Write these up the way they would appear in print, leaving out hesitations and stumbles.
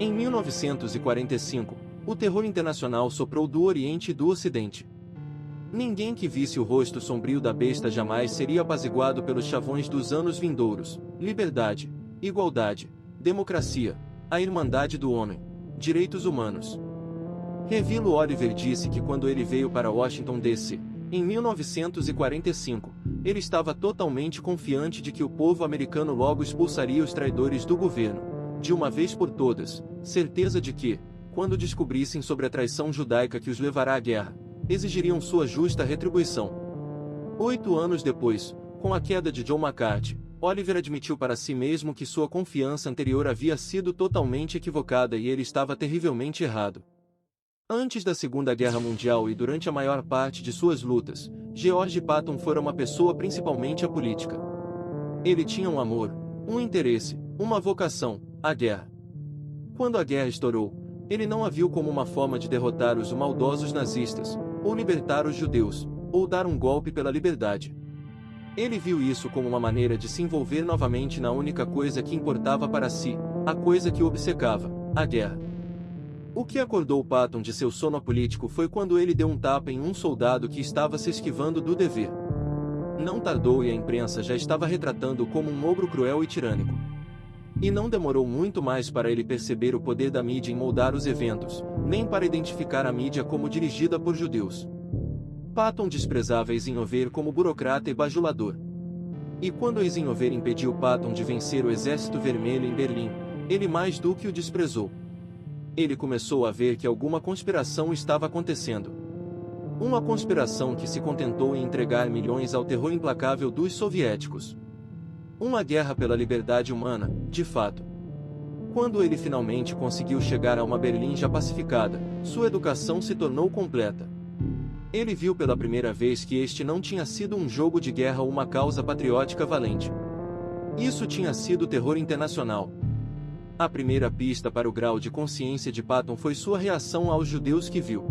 Em 1945, o terror internacional soprou do Oriente e do Ocidente. Ninguém que visse o rosto sombrio da besta jamais seria apaziguado pelos chavões dos anos vindouros: liberdade, igualdade, democracia, a irmandade do homem, direitos humanos. Revilo Oliver disse que quando ele veio para Washington D.C., em 1945, ele estava totalmente confiante de que o povo americano logo expulsaria os traidores do governo, de uma vez por todas, certeza de que, quando descobrissem sobre a traição judaica que os levará à guerra, exigiriam sua justa retribuição. 8 anos depois, com a queda de John McCarthy, Oliver admitiu para si mesmo que sua confiança anterior havia sido totalmente equivocada e ele estava terrivelmente errado. Antes da Segunda Guerra Mundial e durante a maior parte de suas lutas, George Patton fora uma pessoa principalmente apolítica. Ele tinha um amor, um interesse, uma vocação: a guerra. Quando a guerra estourou, ele não a viu como uma forma de derrotar os maldosos nazistas, ou libertar os judeus, ou dar um golpe pela liberdade. Ele viu isso como uma maneira de se envolver novamente na única coisa que importava para si, a coisa que o obcecava: a guerra. O que acordou Patton de seu sono político foi quando ele deu um tapa em um soldado que estava se esquivando do dever. Não tardou e a imprensa já estava retratando-o como um ogro cruel e tirânico. E não demorou muito mais para ele perceber o poder da mídia em moldar os eventos, nem para identificar a mídia como dirigida por judeus. Patton desprezava Eisenhower como burocrata e bajulador. E quando Eisenhower impediu Patton de vencer o Exército Vermelho em Berlim, ele mais do que o desprezou. Ele começou a ver que alguma conspiração estava acontecendo. Uma conspiração que se contentou em entregar milhões ao terror implacável dos soviéticos. Uma guerra pela liberdade humana, de fato. Quando ele finalmente conseguiu chegar a uma Berlim já pacificada, sua educação se tornou completa. Ele viu pela primeira vez que este não tinha sido um jogo de guerra ou uma causa patriótica valente. Isso tinha sido terror internacional. A primeira pista para o grau de consciência de Patton foi sua reação aos judeus que viu.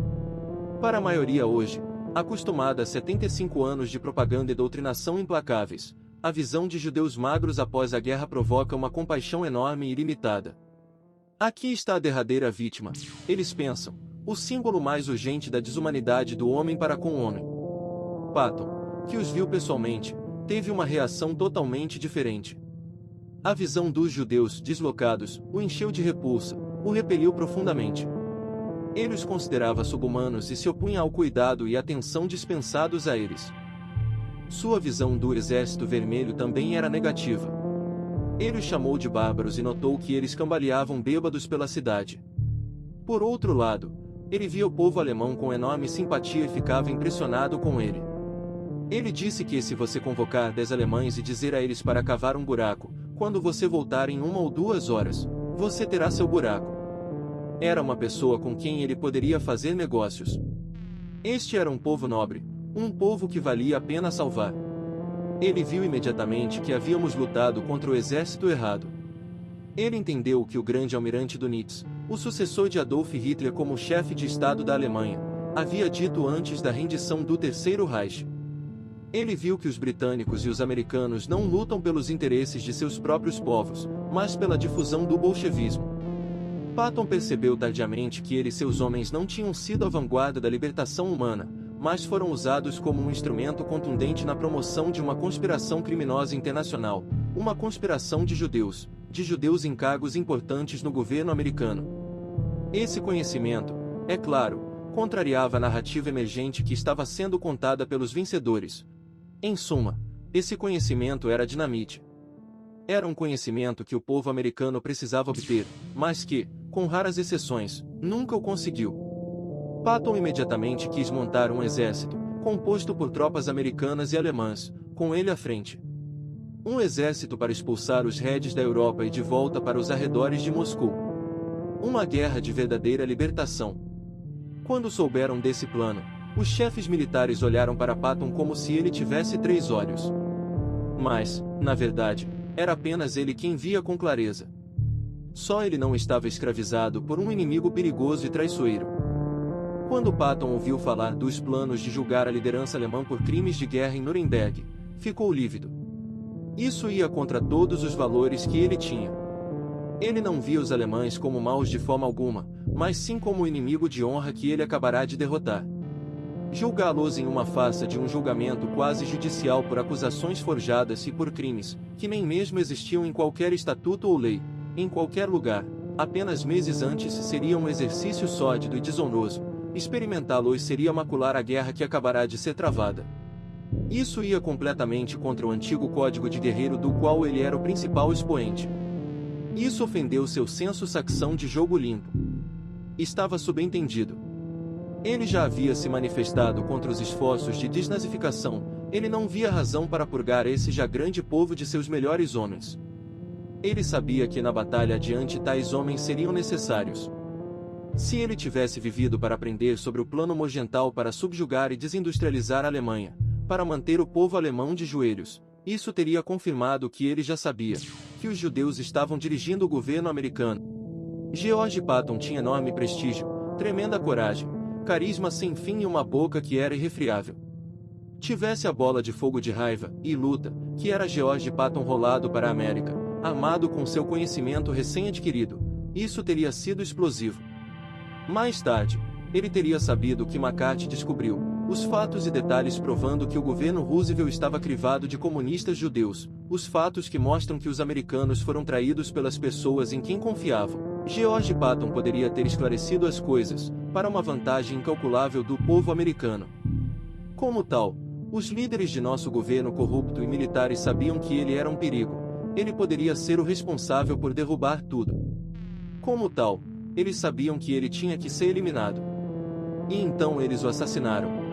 Para a maioria hoje, acostumada a 75 anos de propaganda e doutrinação implacáveis, a visão de judeus magros após a guerra provoca uma compaixão enorme e ilimitada. Aqui está a derradeira vítima, eles pensam, o símbolo mais urgente da desumanidade do homem para com o homem. Patton, que os viu pessoalmente, teve uma reação totalmente diferente. A visão dos judeus deslocados o encheu de repulsa, o repeliu profundamente. Ele os considerava sub-humanos e se opunha ao cuidado e atenção dispensados a eles. Sua visão do Exército Vermelho também era negativa. Ele os chamou de bárbaros e notou que eles cambaleavam bêbados pela cidade. Por outro lado, ele via o povo alemão com enorme simpatia e ficava impressionado com ele. Ele disse que se você convocar 10 alemães e dizer a eles para cavar um buraco, quando você voltar em 1 ou 2 horas, você terá seu buraco. Era uma pessoa com quem ele poderia fazer negócios. Este era um povo nobre, um povo que valia a pena salvar. Ele viu imediatamente que havíamos lutado contra o exército errado. Ele entendeu que o grande almirante Dönitz, o sucessor de Adolf Hitler como chefe de Estado da Alemanha, havia dito antes da rendição do Terceiro Reich. Ele viu que os britânicos e os americanos não lutam pelos interesses de seus próprios povos, mas pela difusão do bolchevismo. Patton percebeu tardiamente que ele e seus homens não tinham sido a vanguarda da libertação humana, mas foram usados como um instrumento contundente na promoção de uma conspiração criminosa internacional, uma conspiração de judeus em cargos importantes no governo americano. Esse conhecimento, é claro, contrariava a narrativa emergente que estava sendo contada pelos vencedores. Em suma, esse conhecimento era dinamite. Era um conhecimento que o povo americano precisava obter, mas que, com raras exceções, nunca o conseguiu. Patton imediatamente quis montar um exército, composto por tropas americanas e alemãs, com ele à frente. Um exército para expulsar os redes da Europa e de volta para os arredores de Moscou. Uma guerra de verdadeira libertação. Quando souberam desse plano, os chefes militares olharam para Patton como se ele tivesse 3 olhos. Mas, na verdade, era apenas ele quem via com clareza. Só ele não estava escravizado por um inimigo perigoso e traiçoeiro. Quando Patton ouviu falar dos planos de julgar a liderança alemã por crimes de guerra em Nuremberg, ficou lívido. Isso ia contra todos os valores que ele tinha. Ele não via os alemães como maus de forma alguma, mas sim como o inimigo de honra que ele acabará de derrotar. Julgá-los em uma farsa de um julgamento quase judicial por acusações forjadas e por crimes, que nem mesmo existiam em qualquer estatuto ou lei, em qualquer lugar, apenas meses antes seria um exercício sórdido e desonroso, experimentá-los seria macular a guerra que acabará de ser travada. Isso ia completamente contra o antigo código de guerreiro do qual ele era o principal expoente. Isso ofendeu seu senso saxão de jogo limpo. Estava subentendido. Ele já havia se manifestado contra os esforços de desnazificação, ele não via razão para purgar esse já grande povo de seus melhores homens. Ele sabia que na batalha adiante tais homens seriam necessários. Se ele tivesse vivido para aprender sobre o plano morgental para subjugar e desindustrializar a Alemanha, para manter o povo alemão de joelhos, isso teria confirmado o que ele já sabia, que os judeus estavam dirigindo o governo americano. George Patton tinha enorme prestígio, tremenda coragem, carisma sem fim e uma boca que era irrefriável. Tivesse a bola de fogo de raiva e luta, que era George Patton rolado para a América, armado com seu conhecimento recém-adquirido, isso teria sido explosivo. Mais tarde, ele teria sabido o que McCarthy descobriu, os fatos e detalhes provando que o governo Roosevelt estava crivado de comunistas judeus, os fatos que mostram que os americanos foram traídos pelas pessoas em quem confiavam. George Patton poderia ter esclarecido as coisas, para uma vantagem incalculável do povo americano. Como tal, os líderes de nosso governo corrupto e militares sabiam que ele era um perigo, ele poderia ser o responsável por derrubar tudo. Como tal, eles sabiam que ele tinha que ser eliminado. E então eles o assassinaram.